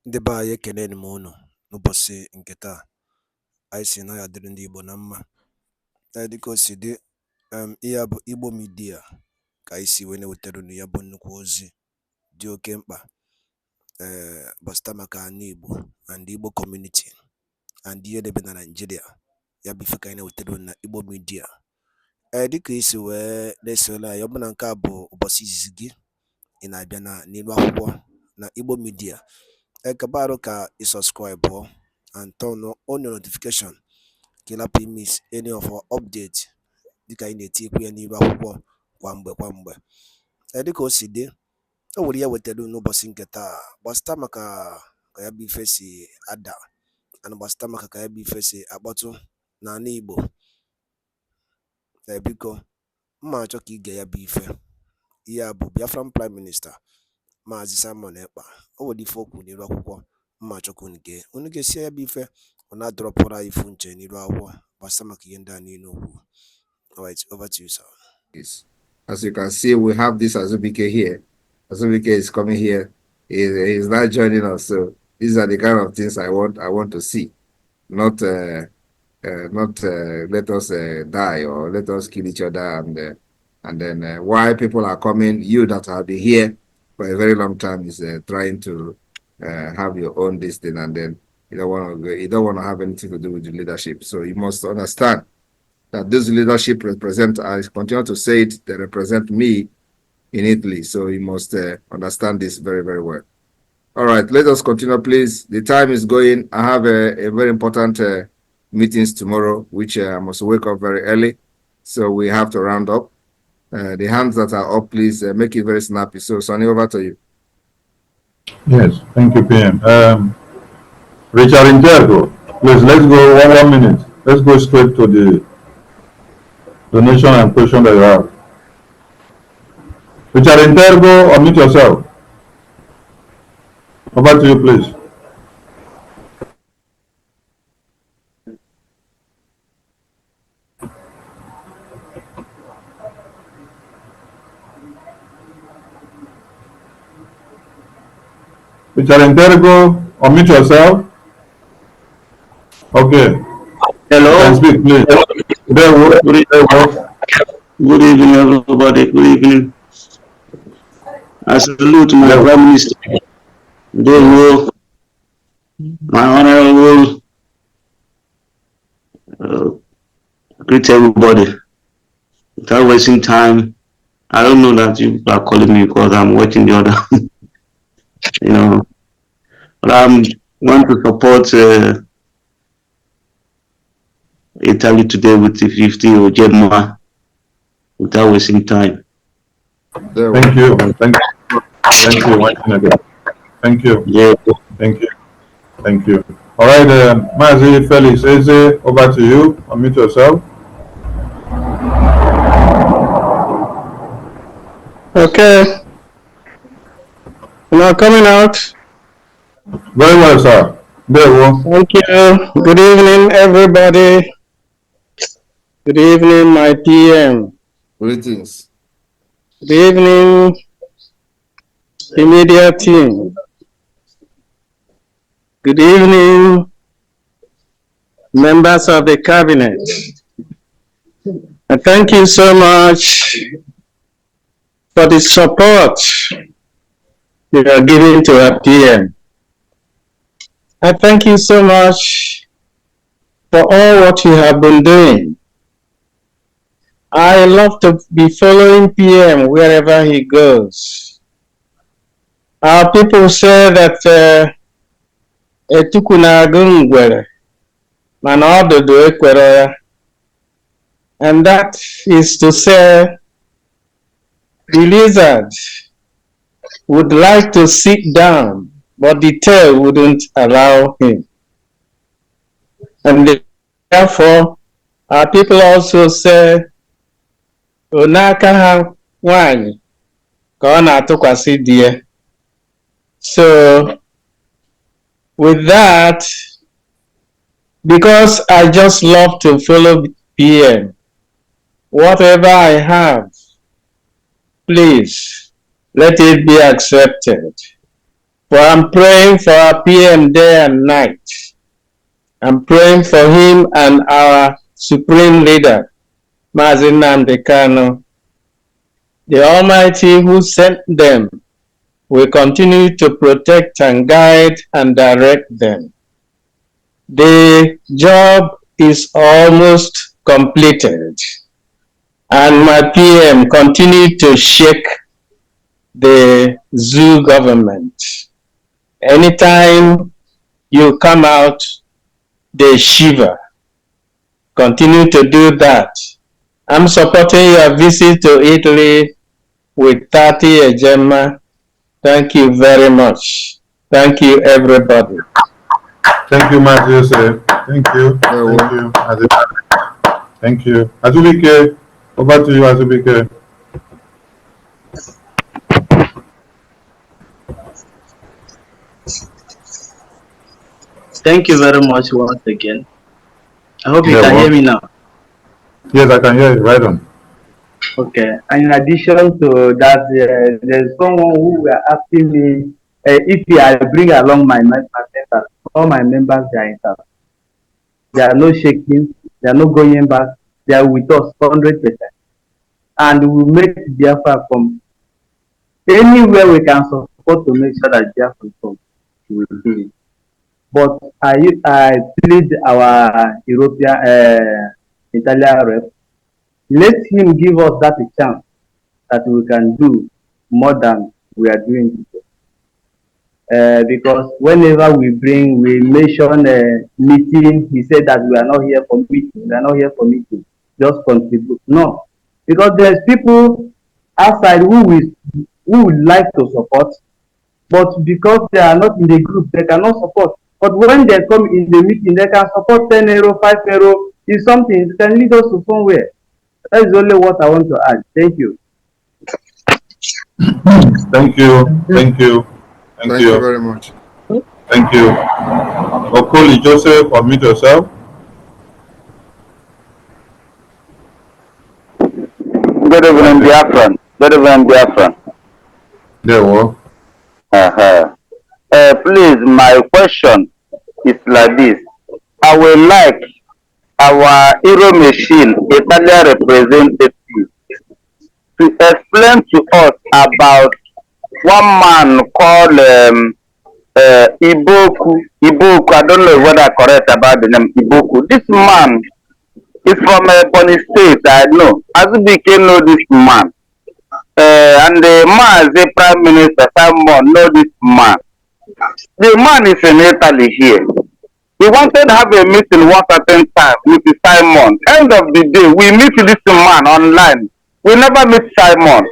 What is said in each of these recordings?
Ndị be anyị ekeneni m unu n'ụbọchị nke taa. Anyị sị na ya dịrị ndị Igbo na mma. Dịka o si dị, ihe a bụ Igbo Media ka anyị si wee na-ewetara unu ya bụ nnukwu ozi dị oke mkpa gbasịta maka ana Igbo and Igbo community and ihe debe na Nigeria. Ya bụ ife ka anyị na-ewetara unu na Igbo Media. Dịka isi wee na-esole anyị, ọ bụ na nke a bụ ụbọchị izizi gị ị na-abịa n'ilu akwụkwọ na Igbo Media, kabaru ka subscribe and turn on your notification ka ị lapụ miss any of our update dịka anyị na-etikwu ya n'ilu akwụkwọ kwa mgbe. Dịka o si dị, o nwere ya wetara n'ụbọchị nke taa gbasịta maka ka ya bụ ife si ada and gbasịta maka ka ya bụ ife si akpọtụ n'ala Igbo. Biko mma achọ ka ige ya bụ ife. Ihe a bụ Biafran Prime Minister Maazị Simon Ekpa. O nwere ife okwu n'ilu akwụkwọ mma achọ ka unu ga-esi ya bụ ife ọ na-adọrọpụrụ anyị ifu nche n'ilu akwụkwọ gbasịta maka ihe ndị a niile okwu. Alright, over to you, sir. Yes. As you can see, we have this Azubike here. Azubike is coming here. He's not joining us. So these are the kind of things I want to see. Not let us die or let us kill each other and then why people are coming. You that have been here for a very long time is trying to have your own this thing, and then you don't want to have anything to do with the leadership. So you must understand that this leadership represent, I continue to say it, they represent me in Italy. So you must understand this very, very well. All right, let us continue, please. The time is going. I have a very important meetings tomorrow, which I must wake up very early. So we have to round up. The hands that are up, please make it very snappy. So Sonny, over to you. Yes, thank you, PM. Richard Intergo, please, let's go one minute. Let's go straight to the donation and question that you have. Richard Intergo, unmute yourself. Over to you, please. Richard Intergo, unmute yourself. Okay. Hello. You can speak, please. Good evening, everybody. Good evening. I salute my Prime Minister. My honorable. Greet everybody. Without wasting time, I don't know that you are calling me because I'm watching the other. You know, but I want to support Italy today with the 50 or Gemma without wasting time. Thank you. Thank you. Thank you. Yeah. Thank you. Thank you. All right, Mazi Felix Eze, over to you. Unmute yourself. Okay. Now coming out. Very well, sir. There we go. Thank you. Good evening, everybody. Good evening, my PM. Greetings. Good evening, the media team. Good evening, members of the cabinet. And thank you so much for the support you are giving to our PM. I thank you so much for all what you have been doing. I love to be following PM wherever he goes. Our people say that and that is to say the lizard would like to sit down, but the tail wouldn't allow him. And therefore, our people also say, so, with that, because I just love to follow PM, whatever I have, please let it be accepted. Well, I'm praying for our PM day and night. I'm praying for him and our supreme leader, Mazin Namdekano. The Almighty who sent them will continue to protect and guide and direct them. The job is almost completed, and my PM continue to shake the zoo government. Anytime you come out, they shiver. Continue to do that. I'm supporting your visit to Italy with 30 Ejema. Thank you very much. Thank you, everybody. Thank you, Matthew. Thank you. Thank you. Thank you. Azubike, over to you, Azubike. Thank you very much once again. I hope you can hear me now. Yes, I can hear you. Right on. Okay. And in addition to that, there's someone who were asking me if I bring along my members. All my members they are intact. They are not shaking. They are not going back. They are with us 100%. And we will make BIAFRA come anywhere we can support to make sure that BIAFRA comes. We will do it. But I plead our European Italian rep. Let him give us that chance that we can do more than we are doing today. Because whenever we mention a meeting, he said that we are not here for meeting. We are not here for meeting. Just contribute. No, because there's people outside who would like to support, but because they are not in the group, they cannot support. But when they come in the meeting, they can support 10 euro, 5 euro. Is something that can lead us to somewhere. That is only what I want to add. Thank you. Thank you. Thank you. Thank you very much. Thank you. Okoli Joseph, unmute yourself. Good evening, BIAFRA. Good evening, BIAFRA. There we Please, my question is like this. I would like our Hero Machine Italian representative to explain to us about one man called Iboku. Iboku, I don't know whether I'm correct about the name Iboku. This man is from Bonny State, I know. Azubike know this man. And the man is the Prime Minister, Simon, know this man. The man is in Italy here. We wanted to have a meeting one certain time with Simon. End of the day, we meet this man online. We never meet Simon.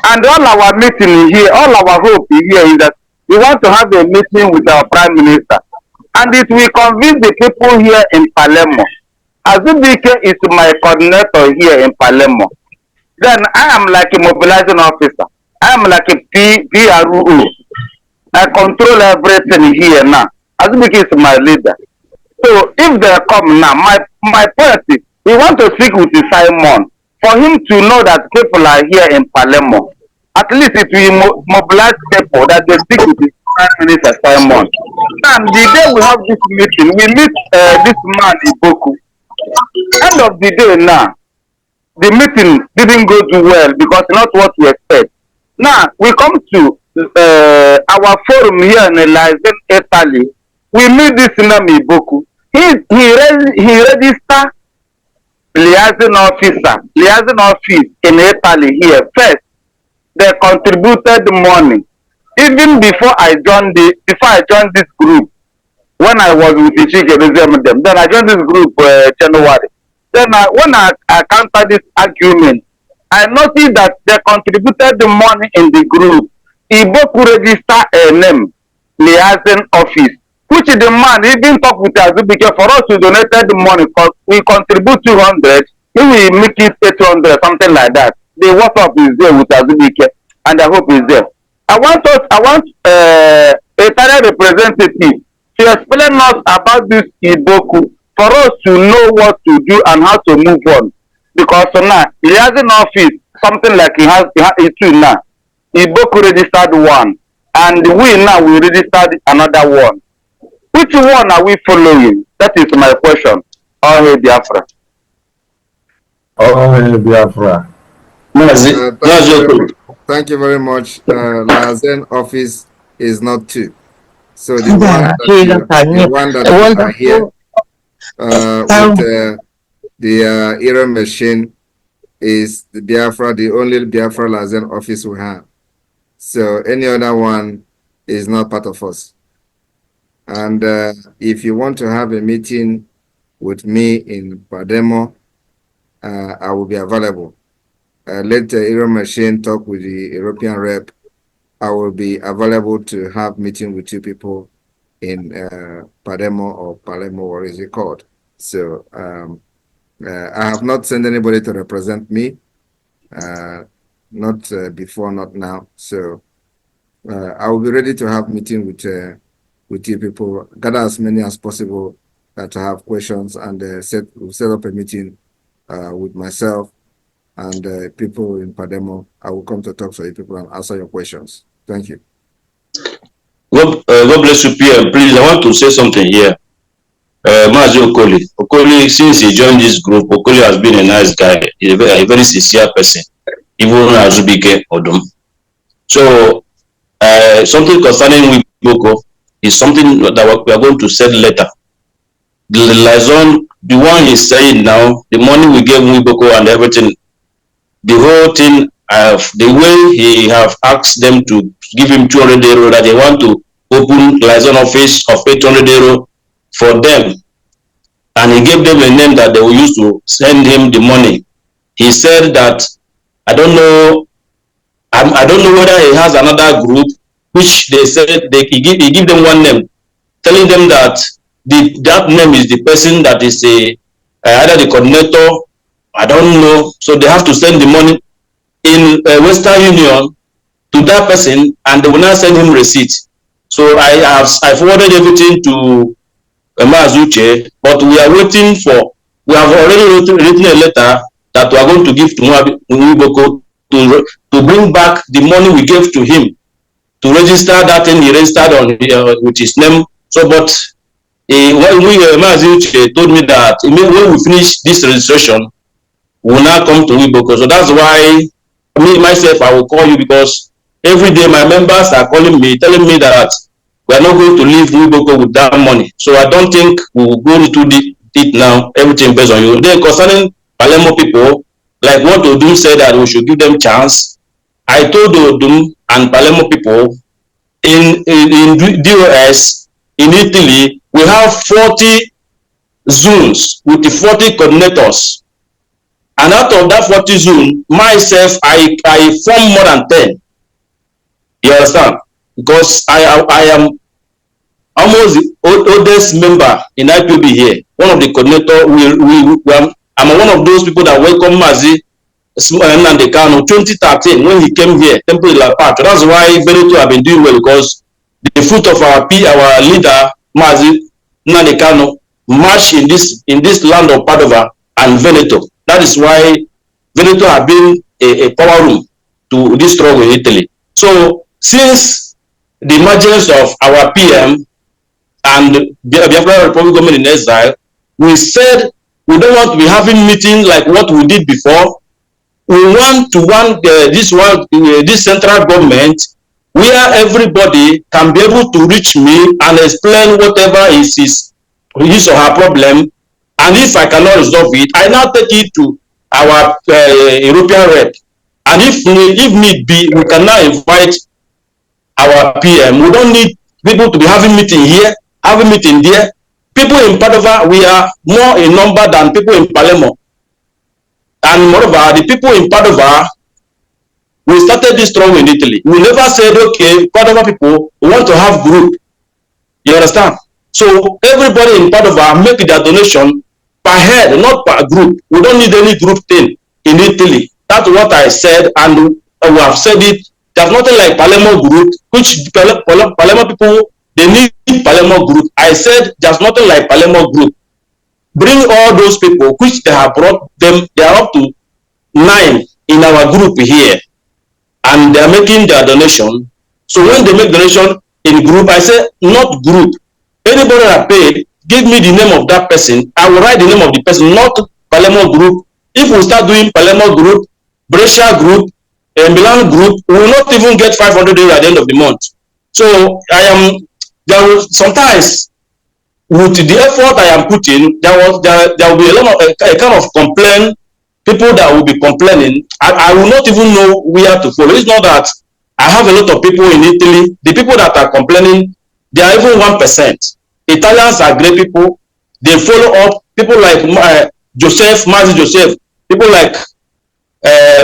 And all our meeting here, all our hope here is that we want to have a meeting with our Prime Minister. And it will convince the people here in Palermo. Azubike is my coordinator here in Palermo. Then I am like a mobilizing officer. I am like a PRO. I control everything here now. Azubike is my leader. So if they come now, my point is, we want to speak with Simon for him to know that people are here in Palermo. At least it will mobilize people that they speak with the Prime Minister Simon. And the day we have this meeting, we meet this man Iboku. End of the day now, the meeting didn't go too well because not what we expect. Now we come to our forum here in Italy. We meet this name Iboku. He registered liaison office in Italy here first. They contributed money. Even before I joined this group, when I was with the Chike, then I joined this group January. Then when I counted this argument, I noticed that they contributed the money in the group. Iboku register a name, liaison office, which the man even talk with Azubike for us to donate the money because we contribute 200, he will make it 800, something like that. The WhatsApp is there with Azubike, and I hope is there. I want a Italian representative to explain us about this Iboku for us to know what to do and how to move on. Because now he has an office, something like he has two now. Iboku registered one. and we now we registered another one. Which one are we following? That is my question. Oh, hey, Biafra. Oh, hey, Biafra. Thank you very much. Lazen office is not two. So the one that you are here with the error machine is the Biafra, the only Biafra Lazen office we have. So any other one is not part of us. And if you want to have a meeting with me in Pademo, I will be available. Let the error machine talk with the European rep. I will be available to have meeting with two people in Pademo or Palermo, what is it called? So I have not sent anybody to represent me, not before, not now. So I will be ready to have meeting with you people, gather as many as possible to have questions, and we'll set up a meeting with myself and people in Pademo. I will come to talk to you people and answer your questions. Thank you. God bless you, PM. Please, I want to say something here. Mazi Okoli. Okoli, since he joined this group, Okoli has been a nice guy. He's a very sincere person, even Azubike Odum. So, something concerning Wiboko is something that we are going to send later. The liaison, the one he's saying now, the money we gave Wiboko and everything, the whole thing, the way he have asked them to give him 200 euro, that they want to open liaison office of 800 euro for them, and he gave them a name that they will use to send him the money. He said that I don't know whether he has another group which they said he give them one name, telling them that that name is the person that is either the coordinator, I don't know. So they have to send the money in Western Union to that person, and they will not send him receipt. So I forwarded everything to Mazuche, but we are waiting for. We have already written a letter that we are going to give to Mwiboko to bring back the money we gave to him to register that thing he registered on with his name. So, but when Mazuche told me that when we finish this registration, we will now come to Mwiboko. So that's why me myself I will call you, because every day my members are calling me, telling me that we are not going to leave Wiboko with that money. So I don't think we will go into it now. Everything based on you. Then concerning Palermo people, like what Odum said that we should give them chance. I told Odum and Palermo people in DOS in Italy, we have 40 zones with the 40 coordinators. And out of that 40 zone, myself, I form more than 10. You understand? Because I am almost the oldest member in IPB here. One of the coordinator. I'm one of those people that welcome Mazi Nandekano 2013 when he came here, Temple La Patria. That's why Veneto have been doing well, because the fruit of our leader Mazi Nandekano march in this land of Padova and Veneto. That is why Veneto have been a power room to this struggle in Italy. So since the emergence of our PM and the Biafra Republic government in exile, we said we don't want to be having meetings like what we did before. We want this central government where everybody can be able to reach me and explain whatever is his or her problem. And if I cannot resolve it, I now take it to our European rep. And if need be, we can now invite our PM. We don't need people to be having meeting here, having meeting there. People in Padova, we are more in number than people in Palermo. And moreover, the people in Padova, we started this struggle in Italy. We never said, okay, Padova people, we want to have group. You understand? So everybody in Padova make their donation per head, not per group. We don't need any group thing in Italy. That's what I said, and we have said it. There's nothing like Palermo group, which Palermo people, they need Palermo group. I said there's nothing like Palermo group. Bring all those people, which they have brought them, they are up to 9 in our group here, and they are making their donation. So when they make donation in group, I say not group. Anybody that paid, give me the name of that person. I will write the name of the person, not Palermo group. If we start doing Palermo group, Brescia group, Milan group, we will not even get 500 euros at the end of the month. So I am there will sometimes with the effort I am putting, there will be a lot of a kind of complaint. People that will be complaining, I will not even know where to follow. It's not that I have a lot of people in Italy. The people that are complaining, they are even 1%. Italians are great people. They follow up. People like Joseph, Mazi Joseph, people like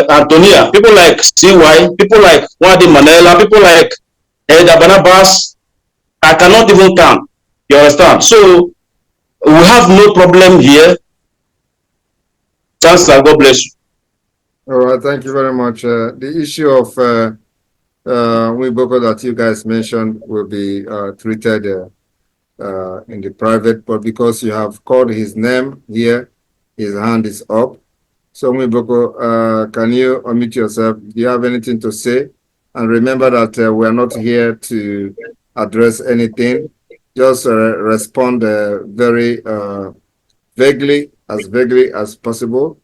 Antonia, people like CY, people like Wadi Manela, people like Eda Barnabas. I cannot even count. You understand? So we have no problem here. Thanks and God bless you. All right, thank you very much. The issue of Wiboko that you guys mentioned will be treated in the private, but because you have called his name here, his hand is up. So Wiboko, can you unmute yourself? Do you have anything to say? And remember that we are not here to address anything. Just respond very vaguely as possible.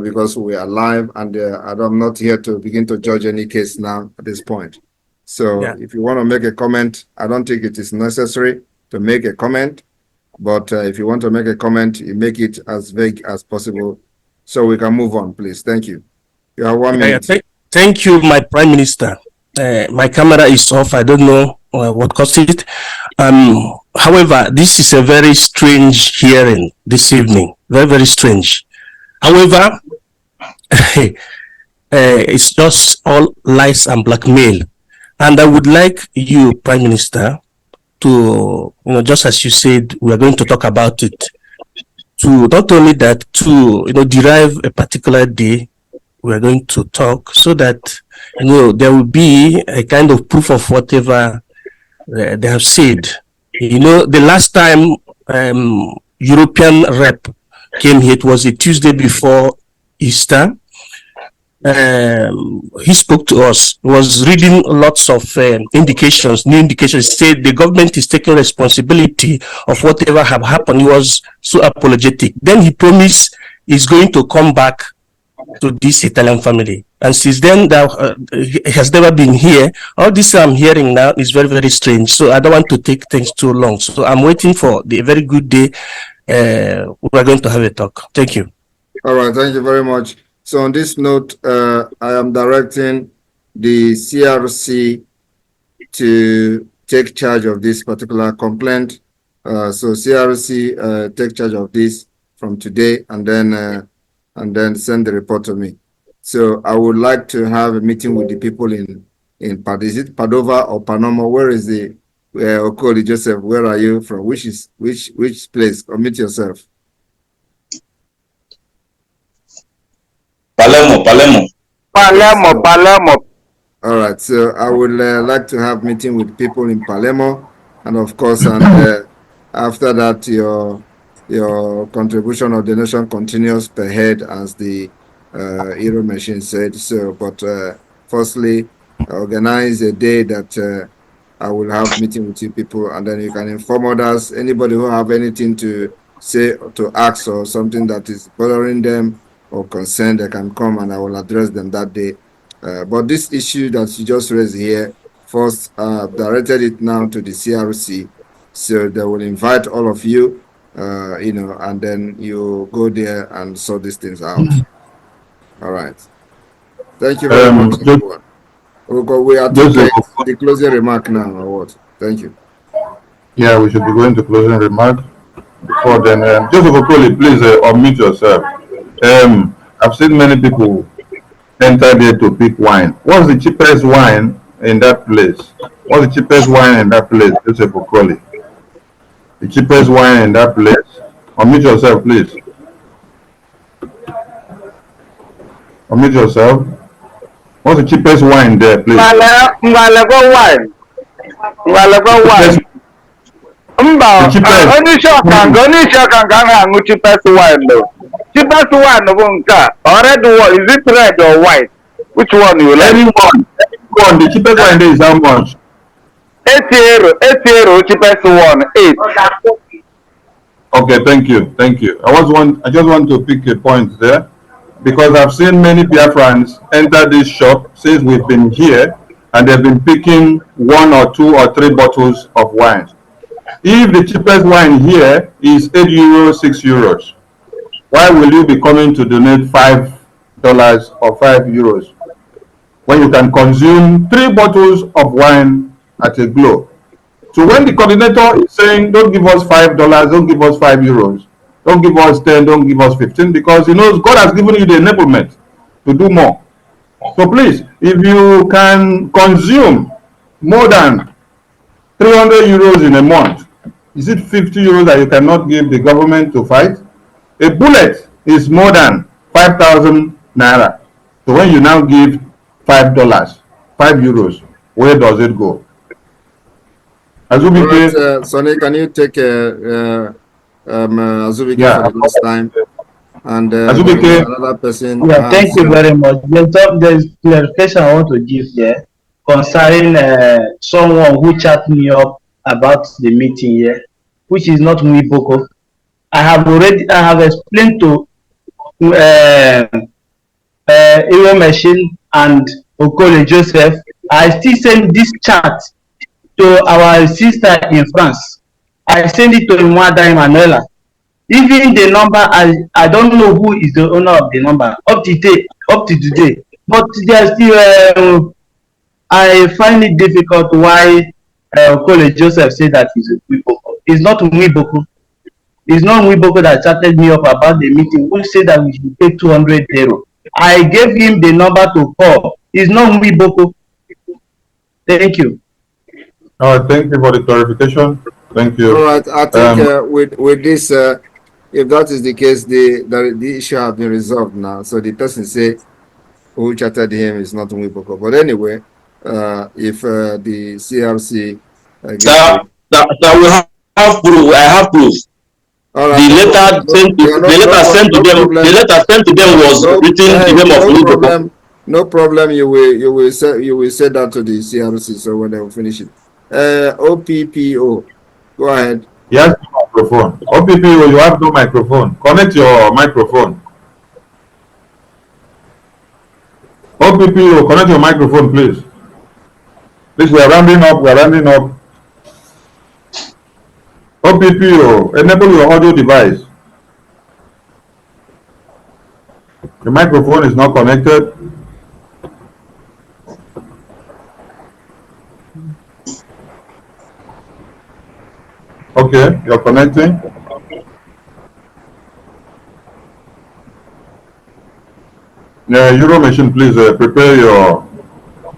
Because we are live and I'm not here to begin to judge any case now at this point. So if you want to make a comment, I don't think it is necessary to make a comment, but if you want to make a comment, you make it as vague as possible so we can move on, please. Thank you. You have 1 minute. Thank you, my Prime Minister. My camera is off. I don't know what caused it. However, this is a very strange hearing this evening. Very, very strange. However, it's just all lies and blackmail. And I would like you, Prime Minister, to, just as you said, we are going to talk about it, to not only that, to, derive a particular day, we are going to talk so that, there will be a kind of proof of whatever they have said. The last time European rep came here, it was a Tuesday before Easter. He spoke to us. He was reading lots of indications, new indications. He said the government is taking responsibility of whatever have happened. He was so apologetic. Then he promised he's going to come back to this Italian family. And since then, he has never been here. All this I'm hearing now is very, very strange. So I don't want to take things too long. So I'm waiting for the very good day. We're going to have a talk. Thank you. All right, thank you very much. So on this note, I am directing the CRC to take charge of this particular complaint. So CRC take charge of this from today and then send the report to me. So I would like to have a meeting with the people in is it Padova or Panama? Where is the Okoli Joseph? Where are you from? Which place? Commit yourself. Palermo. All right. So I would like to have meeting with people in Palermo, and of course, after that, your contribution or donation continues per head as the Euro machine said. So, but firstly, organize a day that I will have meeting with you people, and then you can inform others. Anybody who have anything to say or to ask or something that is bothering them or concerned, they can come and I will address them that day. But this issue that you just raised here, first directed it now to the CRC, so they will invite all of you, and then you go there and sort these things out. All right. Thank you very much, everyone. We are to the closing remark now, or what? Thank you. Yeah, we should be going to closing remark. Before then, Joseph Okoli, please unmute yourself. I've seen many people enter there to pick wine. What's the cheapest wine in that place? What's the cheapest wine in that place, Joseph Okoli? The cheapest wine in that place? Unmute yourself, please. Unmute yourself. What's the cheapest wine there, please? Ngalago wine. Mba, only shaka can cheapest wine though. Cheapest wine of Unka. Or red wine. Is it red or white? Which one you like? one, the cheapest one there is how much? 80 euro, cheapest one, 8. Okay, thank you, thank you. I just want to pick a point there, because I've seen many Biafrans enter this shop since we've been here, and they've been picking 1 or 2 or 3 bottles of wine. If the cheapest wine here is 8 euros, 6 euros, why will you be coming to donate $5 or 5 euros when you can consume 3 bottles of wine at a glow? So when the coordinator is saying, don't give us $5, don't give us 5 euros, don't give us 10, don't give us 15, because he knows God has given you the enablement to do more. So please, if you can consume more than 300 euros in a month, is it 50 euros that you cannot give the government to fight? A bullet is more than 5,000 naira. So when you now give $5, 5 euros, where does it go? Azubike, Right, Sonny, can you take Azubike yeah, for the last time? And Azubike, another person. Yeah, thank you very much. There's clarification I want to give here concerning someone who chat me up about the meeting here, which is not Mwiboko. I have explained to Ewo Machine and Okole Joseph. I still send this chat to our sister in France. I send it to Mwada Emanuela. Even the number, I don't know who is the owner of the number up to today. But there's still, I find it difficult why Okole Joseph said that he's a Mwiboko. It's not Mwiboko. It's not Mwiboko that chatted me up about the meeting. Who said that we should pay 200 euro? I gave him the number to call. It's not Mwiboko. Thank you. thank you for the clarification. Thank you. All right, I think with this, if that is the case, the issue has been resolved now. So the person say who chatted him is not Mwiboko. But anyway, if the CRC That we have proof. I have proof. Right, the letter sent to them was written in the name of Mwiboko. No problem. You will say that to the CRC. So when they will finish it, OPPO, go ahead. Yes, microphone. OPPO, you have no microphone. Connect your microphone. OPPO, connect your microphone, please. Please, we are rounding up. OPPO, enable your audio device. The microphone is not connected. Okay, you're connecting. Euro Machine, please prepare your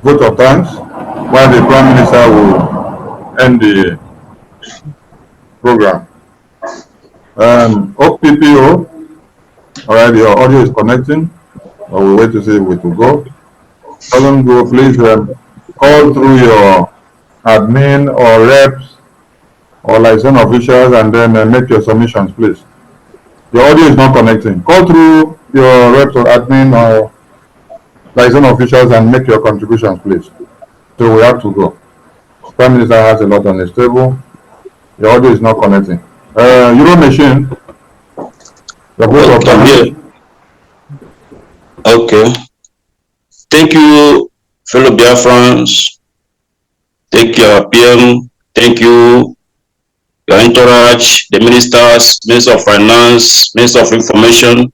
vote of thanks while the Prime Minister will end the program. OPPO, all right, your audio is connecting. We'll wait to see if it will go. Doesn't go, please call through your admin or reps or license officials and then make your submissions, please. Your audio is not connecting. Call through your reps or admin or license officials and make your contributions, please. So we have to go. Prime Minister has a lot on his table. Your audio is not connecting. Euro Machine. Okay. Thank you, fellow Biafrans. Thank you, PM. Thank you, your entourage, the ministers, Minister of Finance, Minister of Information,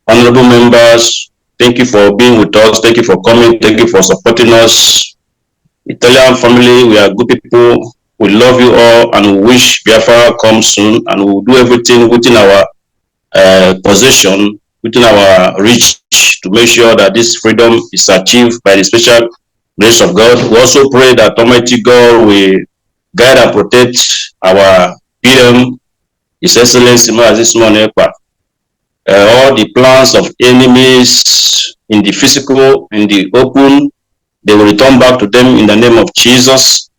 honorable members. Thank you for being with us. Thank you for coming. Thank you for supporting us. Italian family, we are good people. We love you all and we wish Biafra comes soon, and we will do everything within our possession, within our reach, to make sure that this freedom is achieved by the special grace of God. We also pray that Almighty God will guide and protect our PM, His Excellency Maazis EKPA. All the plans of enemies in the physical, in the open, they will return back to them in the name of Jesus.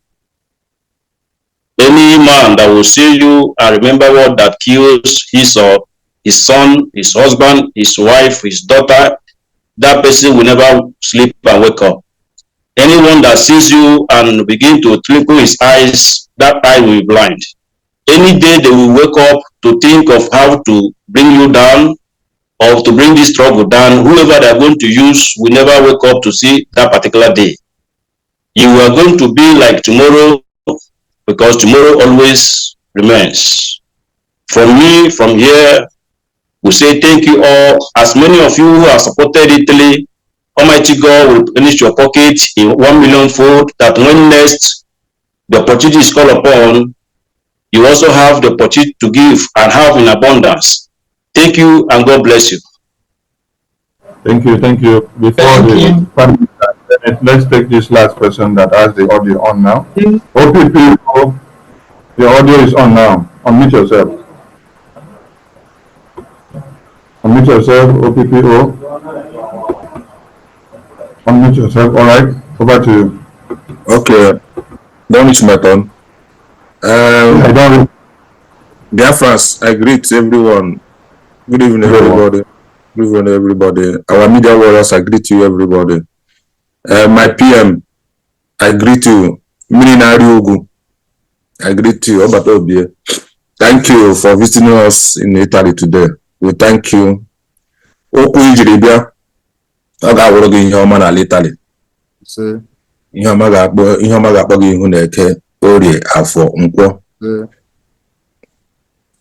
Any man that will see you and remember what that kills his or his son, his husband, his wife, his daughter, that person will never sleep and wake up. Anyone that sees you and begin to twinkle his eyes, that eye will be blind. Any day they will wake up to think of how to bring you down or to bring this struggle down, whoever they are going to use will never wake up to see that particular day. You are going to be like tomorrow, because tomorrow always remains. From me, from here, we say thank you all. As many of you who have supported Italy, Almighty God will finish your pocket in 1 million fold, that when next the opportunity is called upon, you also have the opportunity to give and have in abundance. Thank you and God bless you. Thank you, thank you. Before let's take this last person that has the audio on now. OPPO, the audio is on now. Unmute yourself. Unmute yourself, OPPO. Unmute yourself. All right, over to you. Okay, then it's my turn. Biafras, I greet everyone. Good evening, everybody. Good evening, everybody. Our media warriors, I greet you, everybody. My PM, I greet you. Mininari Ugu, I greet you. Obatobie. Thank you for visiting us in Italy today. We thank you. Oku Ijiribia, Oga Worogi Nhoma na Italy. Ihe ọma ga-akpọ gị ihu na-eke orie afọ nkwọ.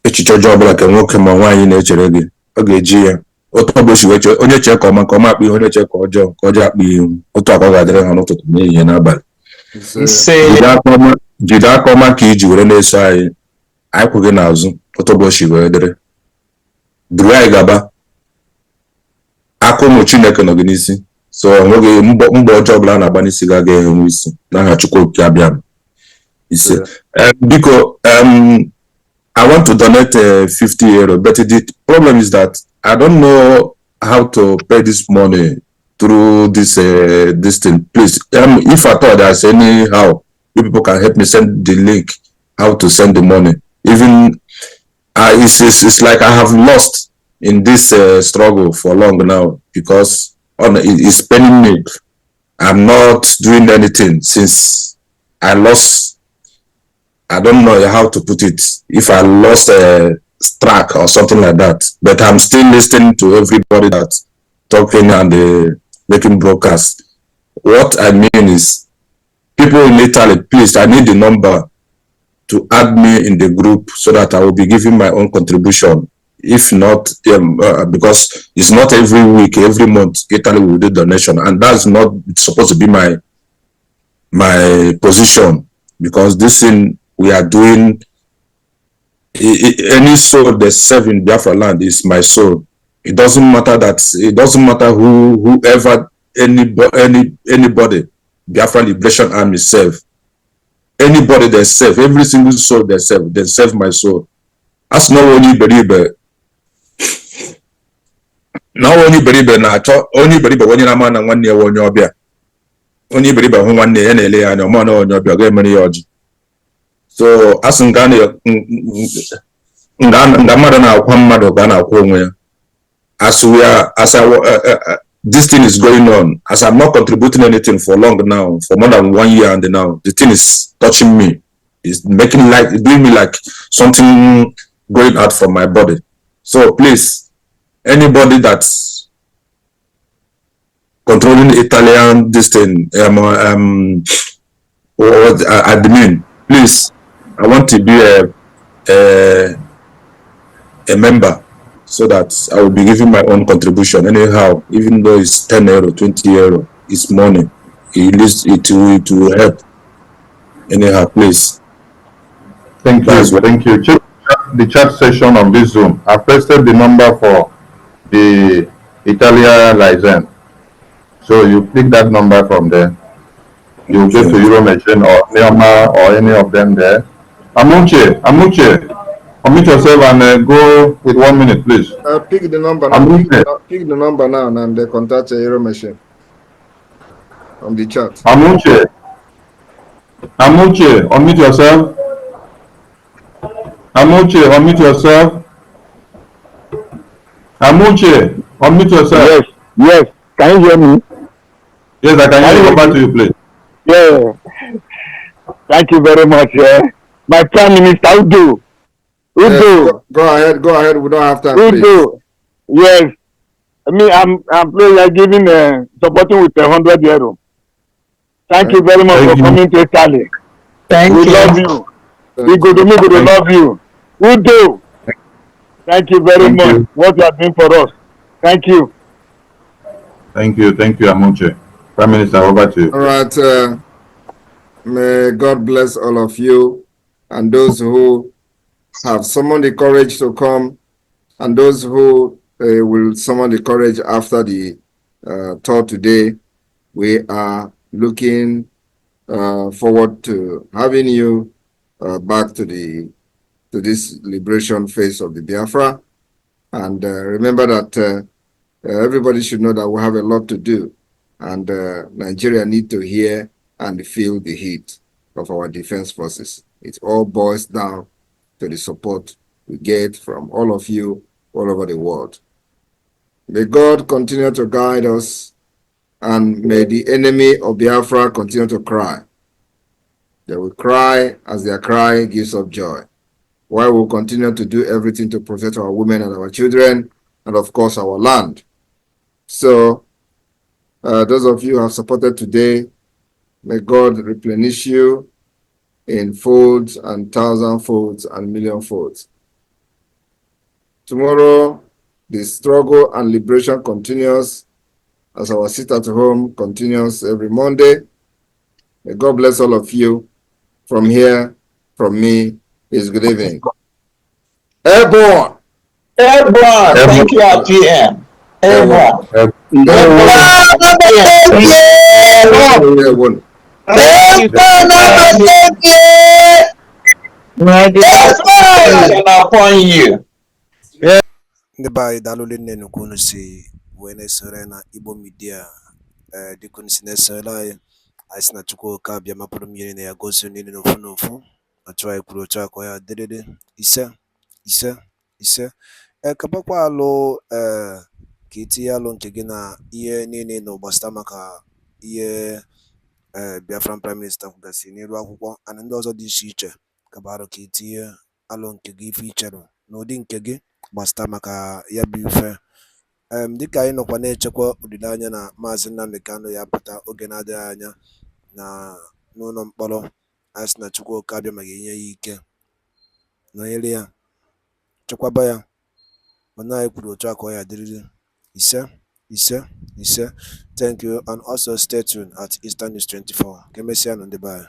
Echiche ọjọọ ọbụla ka nwoke ma nwaanyị na-echere gị, ọ ga-eji ya otu ọbụla weche onye chee ka ọma akpụ ihe, onye chee ka ọjọọ akpụ ihu, otu akọ ga-adịrị ha n'ụtụtụ n'ehihie n'abalị. Jide aka ọma ka iji were na-eso anyị kwụ gị n'azụ, otu ọbụla were dịrị duru anyị gaba. Aka ụmụ Chineke nọ gị n'isi, so enweghị mgbe ọjọọ ọbụla a na-agba n'isi ga enwe isi n'aha Chukwu Okike abịa ise. Biko, I want to donate €50, but the problem is that I don't know how to pay this money through this thing. Please, if at all there's anyhow, you people can help me send the link how to send the money. Even it's like I have lost in this struggle for long now, because it's paining me. I'm not doing anything since I lost. I don't know how to put it. If I lost a track or something like that, but I'm still listening to everybody that's talking and making broadcasts. What I mean is, people in Italy, please, I need the number to add me in the group so that I will be giving my own contribution. If not, because it's not every week, every month, Italy will do donation, and that's not supposed to be my position, because this thing we are doing, any soul that serve in Biafra land is my soul. It doesn't matter whoever, anybody, Biafra Liberation Army serve. Anybody they serve, every single soul they serve my soul. That's not only believe. Not only believe na only believe when you're a man and 1 year when you're there. Only believe 1 year and a and a man on your game. So as in Ghana, this thing is going on, as I'm not contributing anything for long now, for more than 1 year, and now the thing is touching me. It's doing me like something going out from my body. So please, anybody that's controlling Italian this thing, or admin, please, I want to be a member, so that I will be giving my own contribution anyhow, even though it's €10, €20, it's money. It will help anyhow, please. Thank you. Thank you. Check the chat session on this Zoom. I've pasted the number for the Italian license. So you click that number from there. You'll get to Euro Machine or Neoma or any of them there. Amuche, unmute yourself and go with 1 minute, please. Pick the number now. Pick the number now and they contact Euro Machine on the chat. Amuche, unmute yourself. Amuche, unmute yourself. Yes. Can you hear me? Yes, I can hear you. Go back to you, please. Yeah. Thank you very much. My Prime Minister, Udo. Yes, Udo. go ahead. Go ahead. We don't have time, please. Udo. Yes. I mean, I'm playing, giving, supporting with 100 euro. Thank you very much for coming to Italy. We love you. We go to me, we love you. Udo. Thank you very much. What you are doing for us. Thank you. Thank you, Amuche. Prime Minister, over to you. All right. May God bless all of you and those who have summoned the courage to come and those who will summon the courage after the tour today. We are looking forward to having you back to this liberation phase of the Biafra. And remember that everybody should know that we have a lot to do, and Nigeria need to hear and feel the heat of our defense forces. It all boils down to the support we get from all of you all over the world. May God continue to guide us, and may the enemy of Biafra continue to cry. They will cry as their cry gives us joy, while we'll continue to do everything to protect our women and our children, and of course our land. So, those of you who have supported today, may God replenish you in folds and thousand folds and million folds. Tomorrow, the struggle and liberation continues as our sit at home continues every Monday. May God bless all of you. From here, from me, is good evening. Airborne! Airborne! Thank you, RPM. Airborne! Airborne! Upon you. Ndị be anyị daalụ nne nnukwu unu si wee na-esore na Igbo Media dịka unu si na-esore anyị si na Chukwu oke abịa mapụrụ mmiri na ya gosi niile n'ofu n'ofu otu anyị kwuru otu akọ ya dịrịrị ise kabakwa alụ ka itinye alụ nke gị na ihe niile na gbasara maka ihe Biafran Prime Minister kwugasị n'elu akwụkwọ ana ndị ọzọ dị iche iche kabarụ ka itinye alụ nke gị ife ichere n'ụdị nke gị gbasara maka ya bụ ife dịka anyị nọkwa na-echekwa olileanya na Maazị Nnamdi Kanu ya pụta oge na-adịghị anya na n'ụlọ mkpọrọ anyị sị na Chukwu oke abịa ma ga-enye ya ike nọnyere ya chekwaba ya mana anyị kwuru otu akọ ya dịrịrị ise. Thank you and also stay tuned at Eastern News 24 ka emesịa nụ ndị be anyị.